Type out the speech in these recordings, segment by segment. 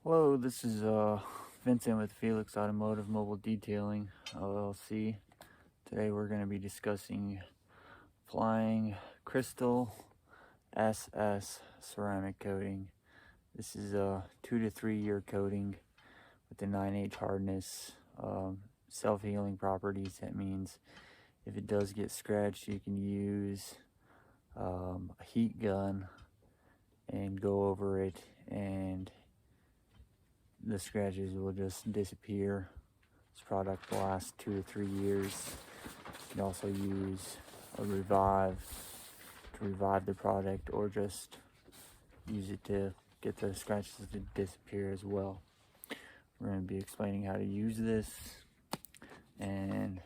Hello, this is Vincent with Felix Automotive Mobile Detailing, LLC. Today we're going to be discussing applying Crystal SS ceramic coating. This is a 2 to 3 year coating with a 9H hardness, self-healing properties. That means if it does get scratched, you can use a heat gun and go over it, and the scratches will just disappear. This product will last 2 to 3 years. You can also use a revive to revive the product, or just use it to get the scratches to disappear as well. We're going to be explaining how to use this, and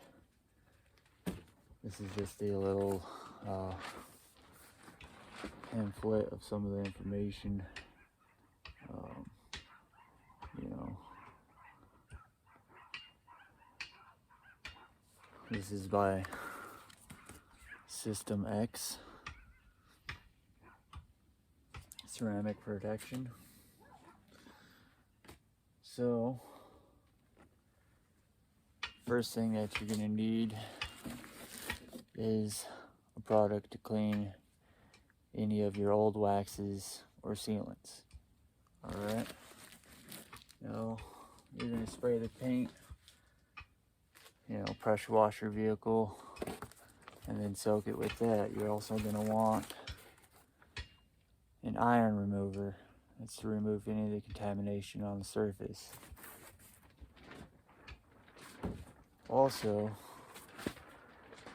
this is just a little pamphlet of some of the information. This is by System X ceramic protection. So first thing that you're going to need is a product to clean any of your old waxes or sealants. Alright, now you're going to spray the paint, pressure wash your vehicle, and then soak it with that. You're also going to want an iron remover. That's to remove any of the contamination on the surface. Also,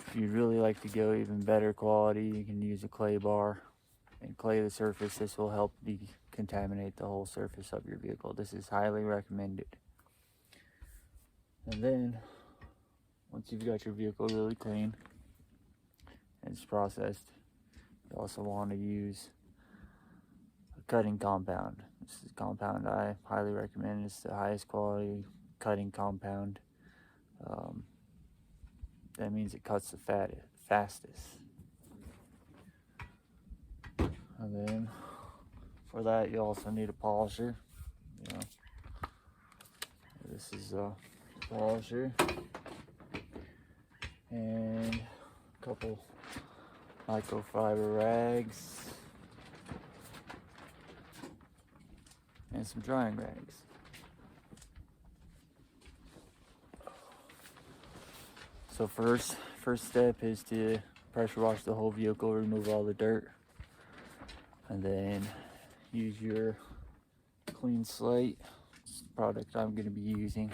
if you'd really like to go even better quality, you can use a clay bar and clay the surface. This will help decontaminate the whole surface of your vehicle. This is highly recommended. And then once you've got your vehicle really clean and it's processed, you also want to use a cutting compound. This is a compound I highly recommend. It's the highest quality cutting compound. That means it cuts the fastest. And then for that, you also need a polisher. This is a polisher and a couple microfiber rags and some drying rags. So first step is to pressure wash the whole vehicle, remove all the dirt, and then use your clean slate. It's the product I'm going to be using,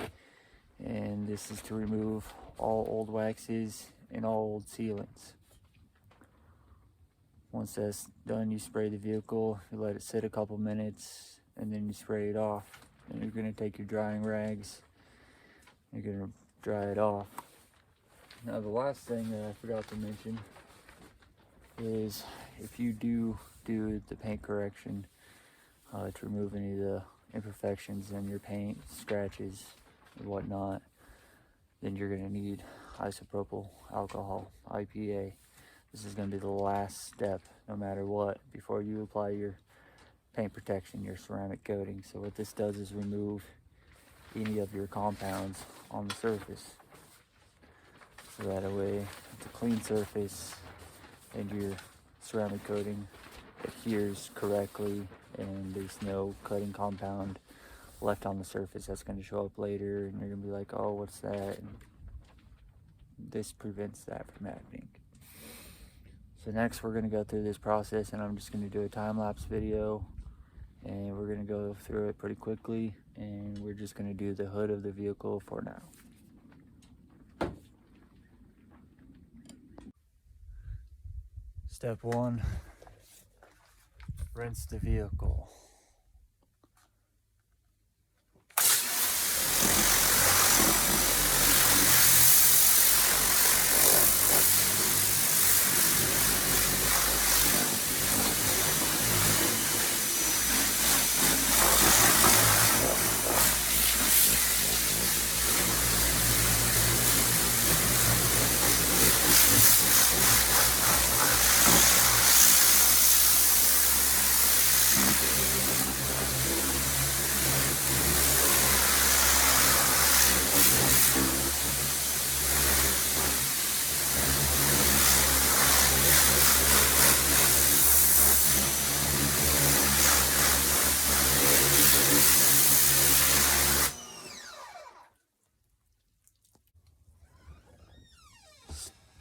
and this is to remove all old waxes and all old sealants. Once that's done, you spray the vehicle, you let it sit a couple minutes, and then you spray it off. And you're going to take your drying rags, you're going to dry it off. Now the last thing that I forgot to mention is, if you do the paint correction to remove any of the imperfections in your paint, scratches and whatnot, then you're going to need isopropyl alcohol, IPA. This is going to be the last step, no matter what, before you apply your paint protection, your ceramic coating. So what this does is remove any of your compounds on the surface. So that way it's a clean surface and your ceramic coating adheres correctly, and there's no cutting compound left on the surface that's going to show up later and you're going to be like, oh, what's that? And this prevents that from happening. So next we're going to go through this process, and I'm just going to do a time-lapse video, and we're going to go through it pretty quickly, and we're just going to do the hood of the vehicle for now. Step 1, rinse the vehicle.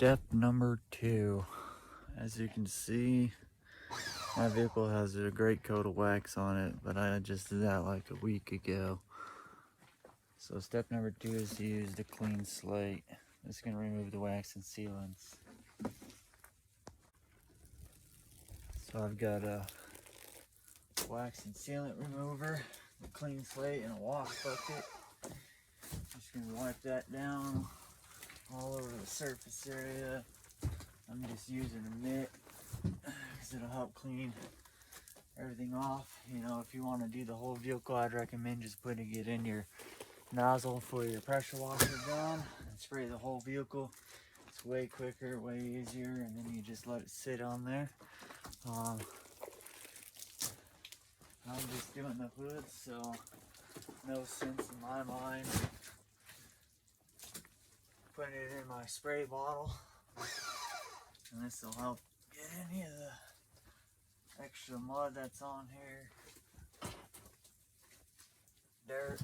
step number 2. As you can see, my vehicle has a great coat of wax on it, but I just did that like a week ago. So step number 2 is to use the clean slate. It's going to remove the wax and sealants. So I've got a wax and sealant remover, a clean slate, and a wash bucket. Just going to wipe that down all over the surface area. I'm just using a mitt because it'll help clean everything off. You know, if you want to do the whole vehicle, I'd recommend just putting it in your nozzle for your pressure washer gun and spray the whole vehicle. It's way quicker, way easier, and then you just let it sit on there. I'm just doing the hood, so no sense in my mind putting it in my spray bottle. And this will help get any of the extra mud that's on here, dirt.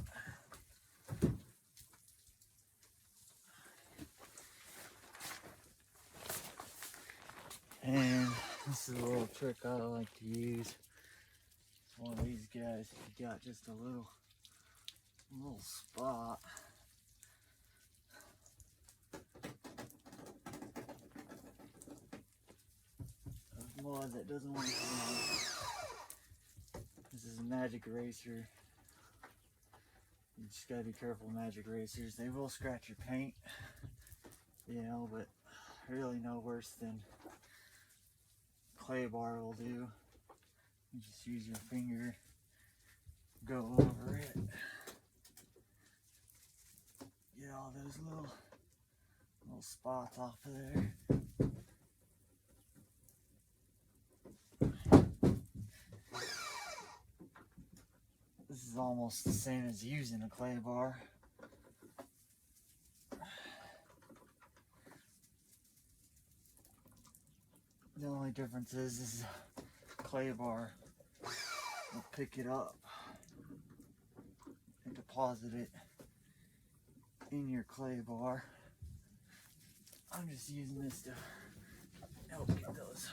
And this is a little trick I like to use. It's one of these guys, if you got just a little spot. Of mud that doesn't want to come out. This is a magic eraser. You just gotta be careful with magic erasers. They will scratch your paint, you know, but really no worse than clay bar will do. You just use your finger, go over it, get all those little spots off of there. This is almost the same as using a clay bar. The only difference is clay bar will pick it up and deposit it in your clay bar. I'm just using this to help get those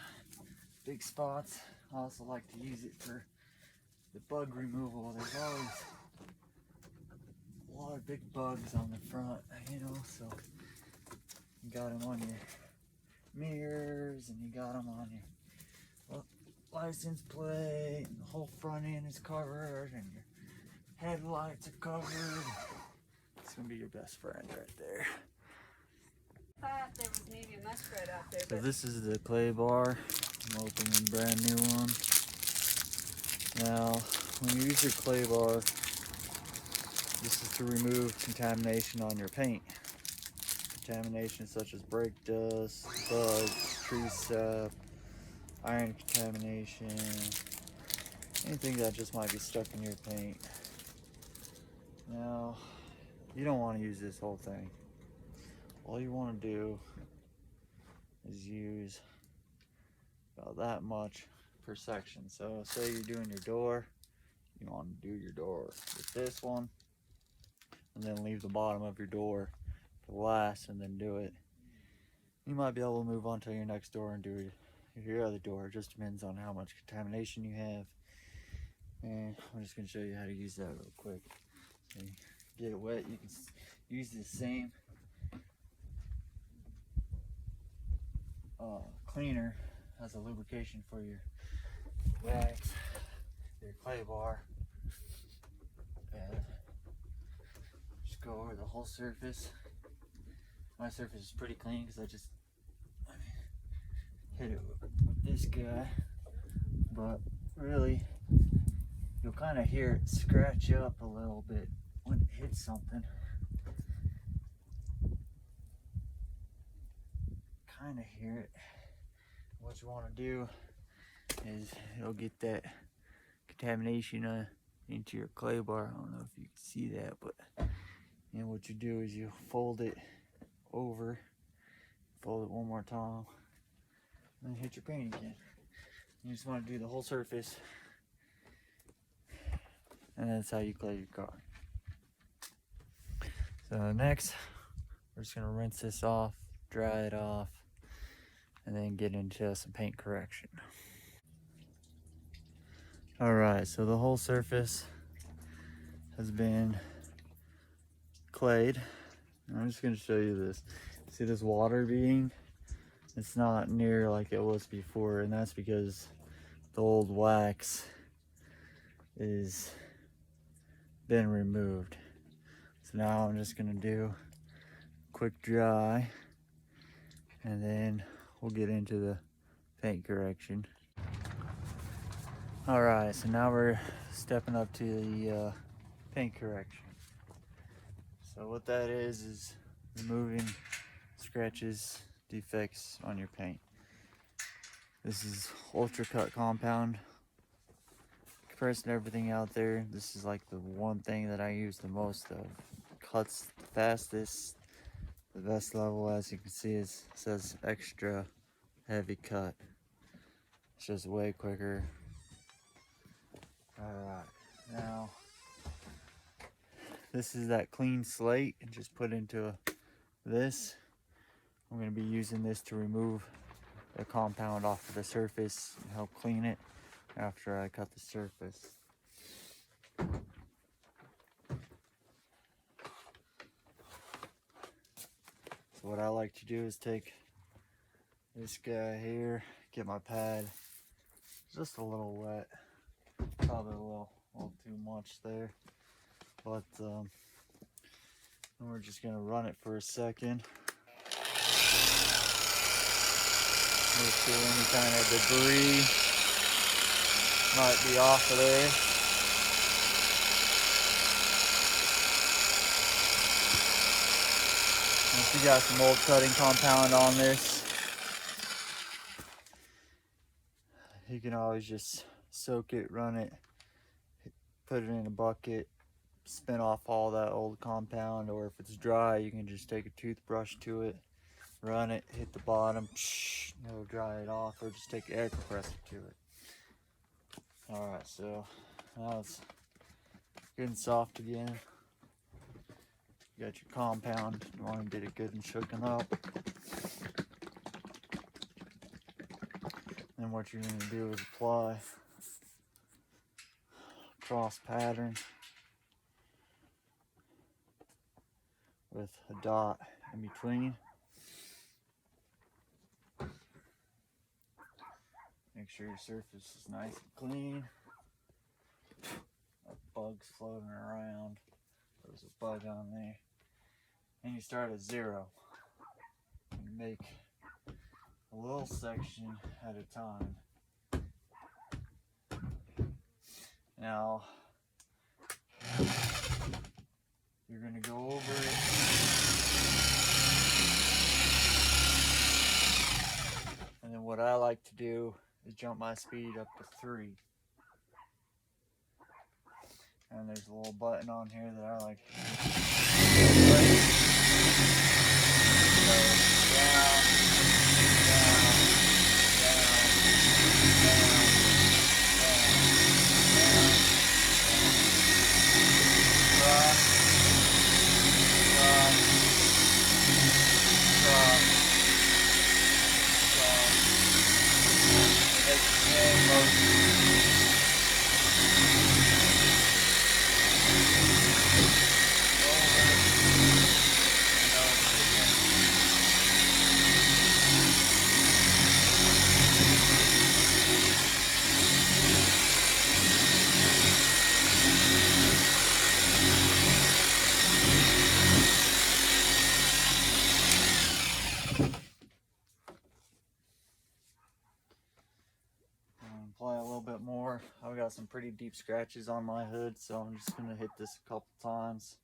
big spots. I also like to use it for the bug removal. There's always a lot of big bugs on the front, you know, so you got them on your mirrors and you got them on your license plate, and the whole front end is covered and your headlights are covered. It's gonna be your best friend right there. I thought there was maybe a muskrat out there. So this is the clay bar. I'm opening a brand new one. Now, when you use your clay bar, this is to remove contamination on your paint. Contamination such as brake dust, bugs, tree sap, iron contamination, anything that just might be stuck in your paint. Now, you don't want to use this whole thing. All you want to do is use about that much per section. So say you're doing your door, you want to do your door with this one, and then leave the bottom of your door for last, and then do it. You might be able to move on to your next door and do your other door. It just depends on how much contamination you have. And I'm just going to show you how to use that real quick. So you get it wet, you can use the same cleaner as a lubrication for your wax, your clay bar, and just go over the whole surface. My surface is pretty clean because I just hit it with this guy, but really you'll kind of hear it scratch up a little bit when it hits something. Kind of hear it. What you want to do is it'll get that contamination into your clay bar. I don't know if you can see that, but and what you do is you fold it over, fold it one more time, and then hit your paint again. You just want to do the whole surface, and that's how you clay your car. So next, we're just gonna rinse this off, dry it off, and then get into some paint correction. Alright, so the whole surface has been clayed. I'm just going to show you this. See this water beading? It's not near like it was before, and that's because the old wax is been removed. So now I'm just going to do a quick dry, and then we'll get into the paint correction. Alright, so now we're stepping up to the paint correction. So what that is removing scratches, defects on your paint. This is ultra cut compound. Compared to everything out there, this is like the one thing that I use the most of. Cuts the fastest, the best level, as you can see, it says extra heavy cut. It's just way quicker. Alright, now this is that clean slate, and just put into this. I'm going to be using this to remove the compound off of the surface and help clean it after I cut the surface. So what I like to do is take this guy here, get my pad, just a little wet, probably a little too much there, but we're just gonna run it for a second. Make sure any kind of debris might be off of there. And if you got some old cutting compound on this, you can always just soak it, run it, put it in a bucket, spin off all that old compound, or if it's dry, you can just take a toothbrush to it, run it, hit the bottom, it'll dry it off, or just take air compressor to it. Alright, so now it's getting soft again. You got your compound, you want to get it good and shooken up. Then what you're going to do is apply cross pattern with a dot in between. Make sure your surface is nice and clean. A bug's floating around. There's a bug on there. And you start at 0. You make a little section at a time. Now, you're going to go over it. And then what I like to do is jump my speed up to 3. And there's a little button on here that I like to use. So down, down, down, down, cross, cross, cross, cross. Make the same motion. Apply a little bit more. I've got some pretty deep scratches on my hood, so I'm just going to hit this a couple times.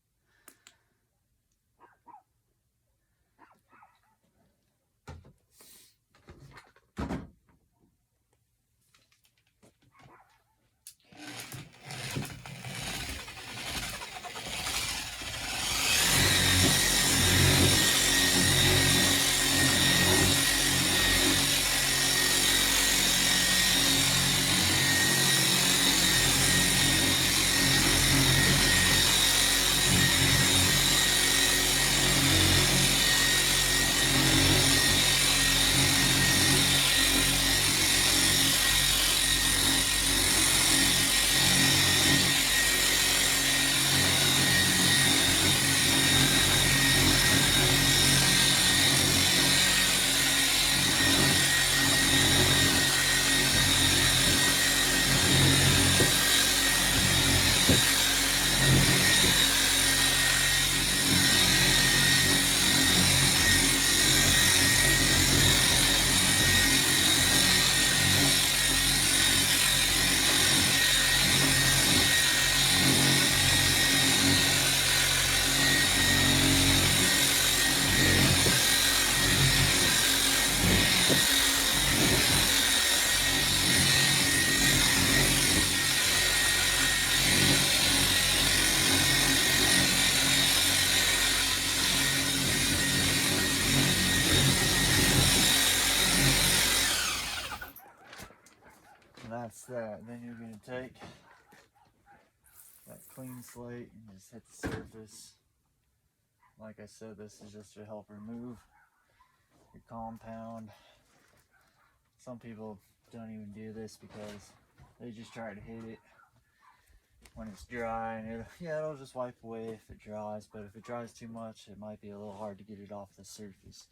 that's that. Then you're going to take that clean slate and just hit the surface. Like I said, this is just to help remove your compound. Some people don't even do this because they just try to hit it when it's dry, and it'll just wipe away if it dries. But if it dries too much, it might be a little hard to get it off the surface.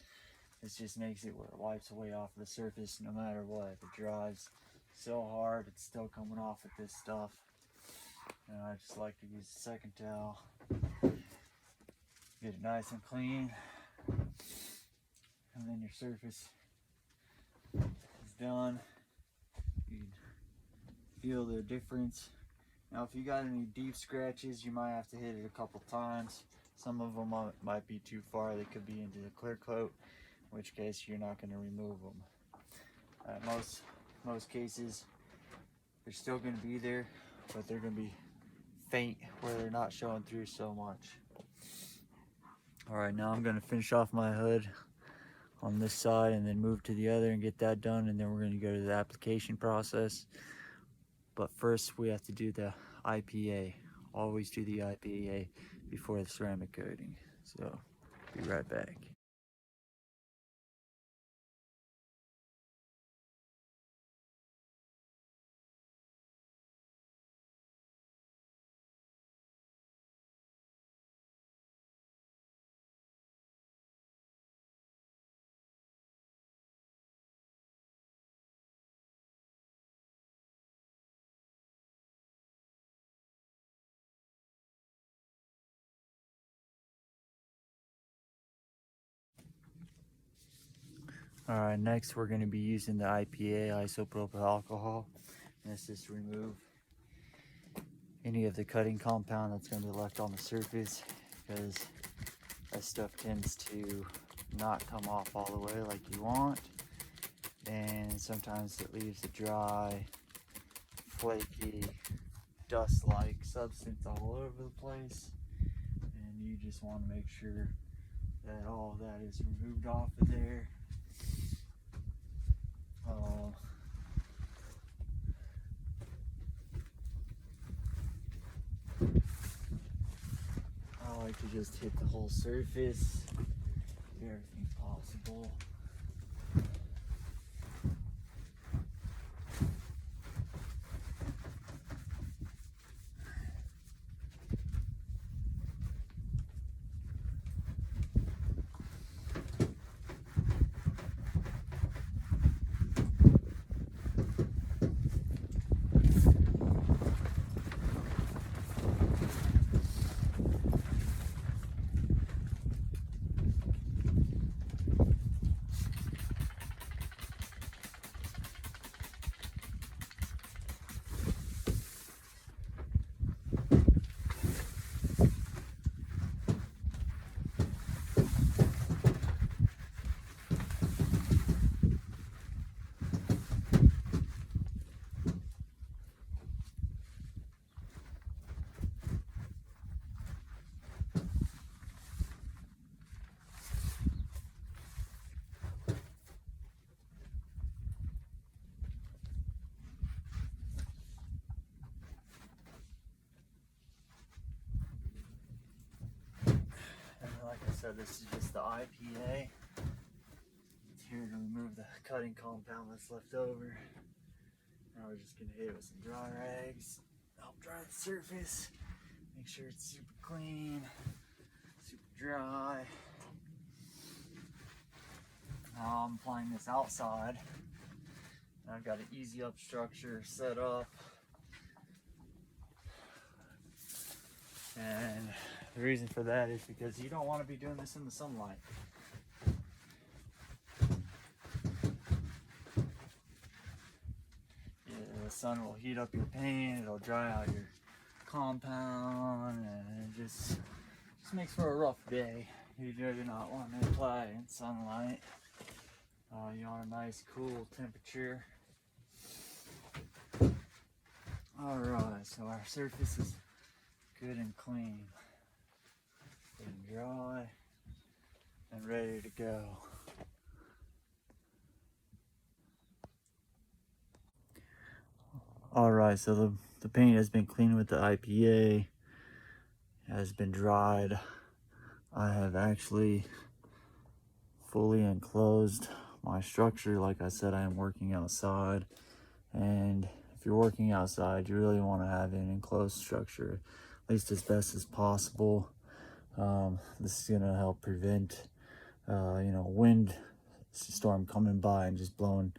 This just makes it where it wipes away off the surface no matter what. If it dries so hard, it's still coming off with this stuff. And I just like to use a second towel. Get it nice and clean. And then your surface is done. You can feel the difference. Now if you got any deep scratches, you might have to hit it a couple times. Some of them might be too far. They could be into the clear coat, in which case you're not going to remove them. Most cases, they're still going to be there, but they're going to be faint where they're not showing through so much. Alright, now I'm going to finish off my hood on this side and then move to the other and get that done, and then we're going to go to the application process. But first we have to do the IPA. Always do the IPA before the ceramic coating. So, be right back. Alright, next we're going to be using the IPA, isopropyl alcohol. And this is to remove any of the cutting compound that's going to be left on the surface, because that stuff tends to not come off all the way like you want. And sometimes it leaves a dry, flaky, dust-like substance all over the place. And you just want to make sure that all of that is removed off of there. I like to just hit the whole surface, do everything possible. Like I said, this is just the IPA. It's here to remove the cutting compound that's left over. Now we're just going to hit it with some dry rags, help dry the surface, make sure it's super clean, super dry. Now I'm applying this outside. I've got an easy up structure set up. And the reason for that is because you don't want to be doing this in the sunlight. Yeah, the sun will heat up your paint, it'll dry out your compound, and it just makes for a rough day. You do not want to apply in sunlight. You want a nice cool temperature. Alright, so our surface is good and clean, and dry, and ready to go. Alright, so the paint has been cleaned with the IPA, has been dried. I have actually fully enclosed my structure. Like I said, I am working outside, and if you're working outside, you really want to have an enclosed structure, at least as best as possible. This is going to help prevent wind storm coming by and just blowing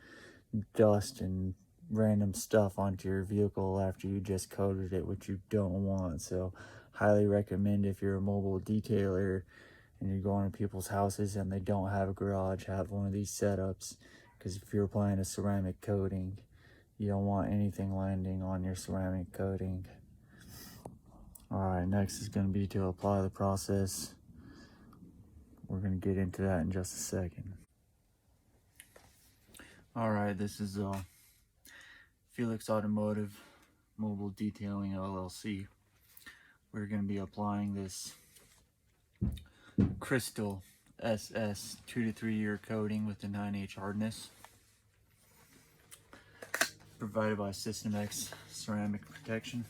dust and random stuff onto your vehicle after you just coated it, which you don't want. So highly recommend, if you're a mobile detailer and you're going to people's houses and they don't have a garage, have one of these setups, because if you're applying a ceramic coating, you don't want anything landing on your ceramic coating. Alright, next is going to be to apply the process. We're going to get into that in just a second. Alright, this is Felix Automotive Mobile Detailing LLC. We're going to be applying this Crystal SS 2 to 3 year coating with the 9H hardness, provided by System X Ceramic Protection.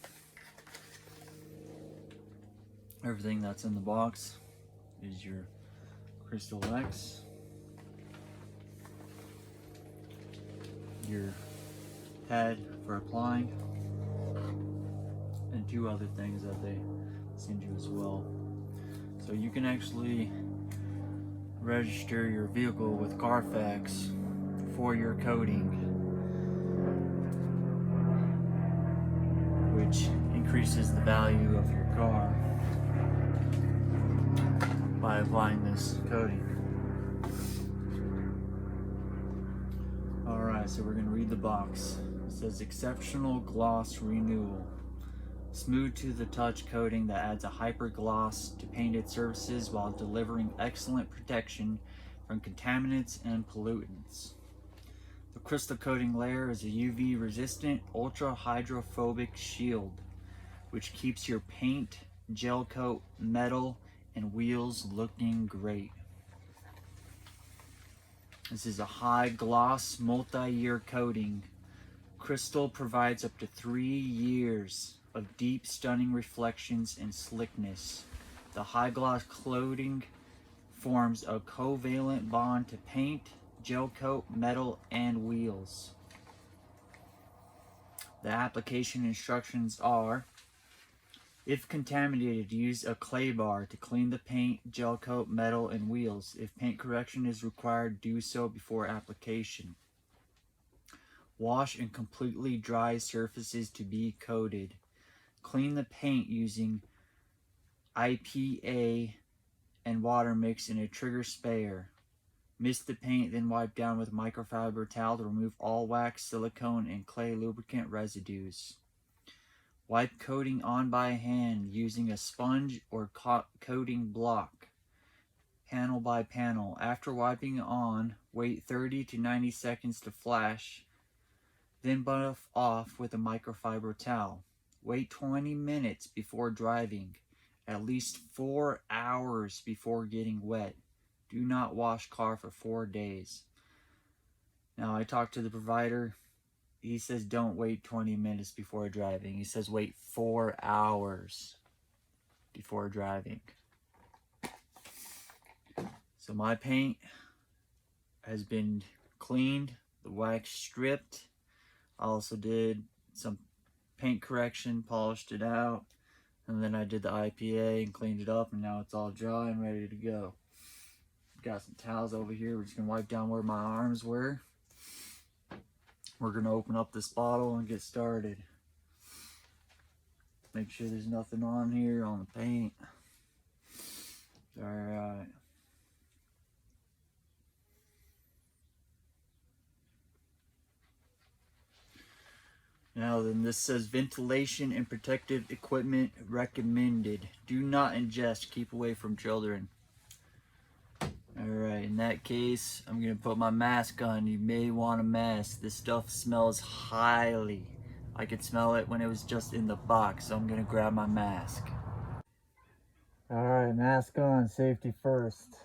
Everything that's in the box is your Crystal X, your pad for applying, and 2 other things that they send you as well. So you can actually register your vehicle with Carfax for your coating, which increases the value of your car by applying this coating. Alright, so we're going to read the box. It says exceptional gloss renewal. Smooth to the touch coating that adds a hyper gloss to painted surfaces while delivering excellent protection from contaminants and pollutants. The crystal coating layer is a UV resistant ultra hydrophobic shield which keeps your paint, gel coat, metal, and wheels looking great. This is a high gloss multi-year coating. Crystal provides up to 3 years of deep, stunning reflections and slickness. The high gloss coating forms a covalent bond to paint, gel coat, metal, and wheels. The application instructions are: if contaminated, use a clay bar to clean the paint, gel coat, metal, and wheels. If paint correction is required, do so before application. Wash and completely dry surfaces to be coated. Clean the paint using IPA and water mixed in a trigger sprayer. Mist the paint, then wipe down with a microfiber towel to remove all wax, silicone, and clay lubricant residues. Wipe coating on by hand using a sponge or coating block, panel by panel. After wiping on, wait 30 to 90 seconds to flash, then buff off with a microfiber towel. Wait 20 minutes before driving, at least 4 hours before getting wet. Do not wash car for 4 days. Now, I talked to the provider. He says don't wait 20 minutes before driving. He says wait 4 hours before driving. So my paint has been cleaned, the wax stripped. I also did some paint correction, polished it out, and then I did the IPA and cleaned it up, and now it's all dry and ready to go. Got some towels over here. We're just gonna wipe down where my arms were. We're gonna open up this bottle and get started. Make sure there's nothing on here on the paint. Alright. Now then, this says ventilation and protective equipment recommended. Do not ingest. Keep away from children. Alright, in that case, I'm going to put my mask on. You may want a mask. This stuff smells highly. I could smell it when it was just in the box, so I'm going to grab my mask. Alright, mask on. Safety first.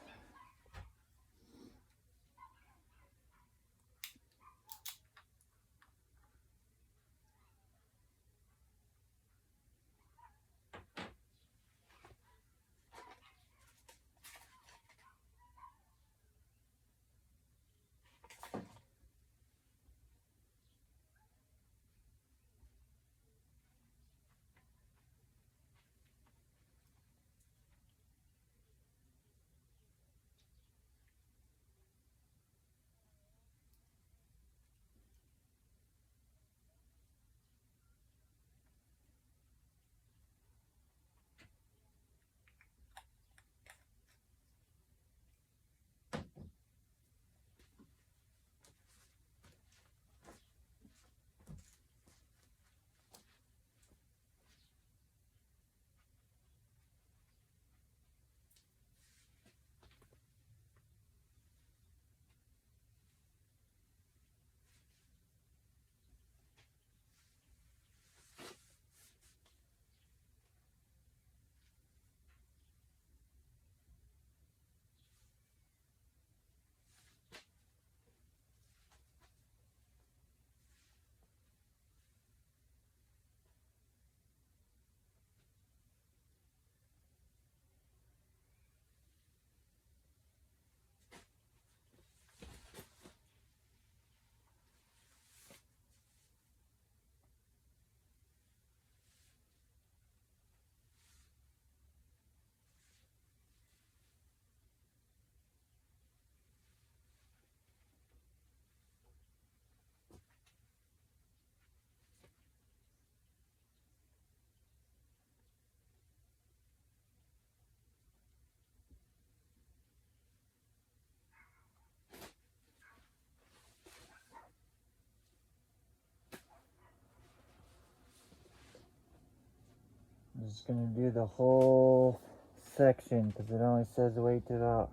I'm just gonna do the whole section because it only says wait to about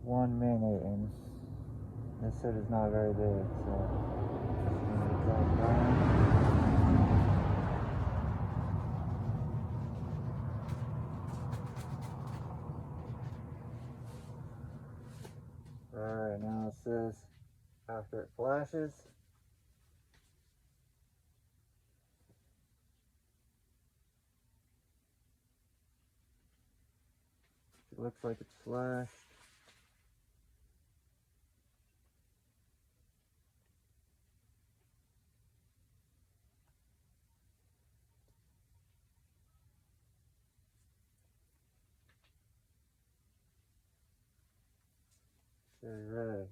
1 minute, and this hood is not very big, so just gonna drop down. Alright, now it says after it flashes. It looks like it's flashed. Very red.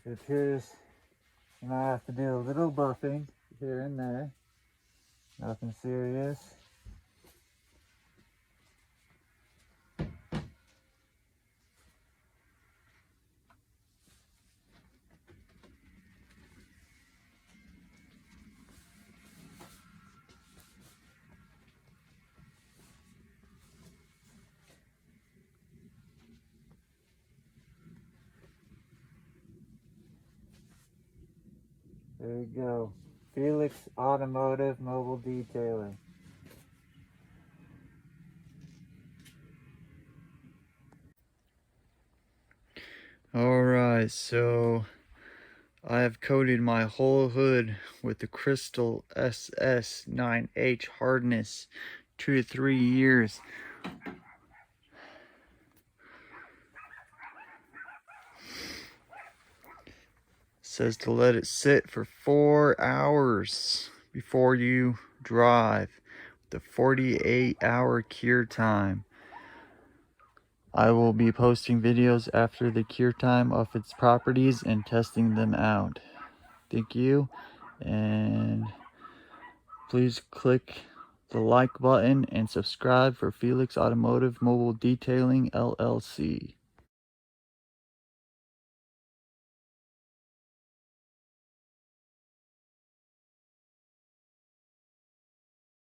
It appears you might have to do a little buffing here and there. Nothing serious. There you go. Felix Automotive Mobile Detailing. Alright, so I have coated my whole hood with the Crystal SS9H hardness, 2 to 3 years. Says to let it sit for 4 hours before you drive. The 48-hour cure time. I will be posting videos after the cure time of its properties and testing them out. Thank you, and please click the like button and subscribe for Felix Automotive Mobile Detailing LLC.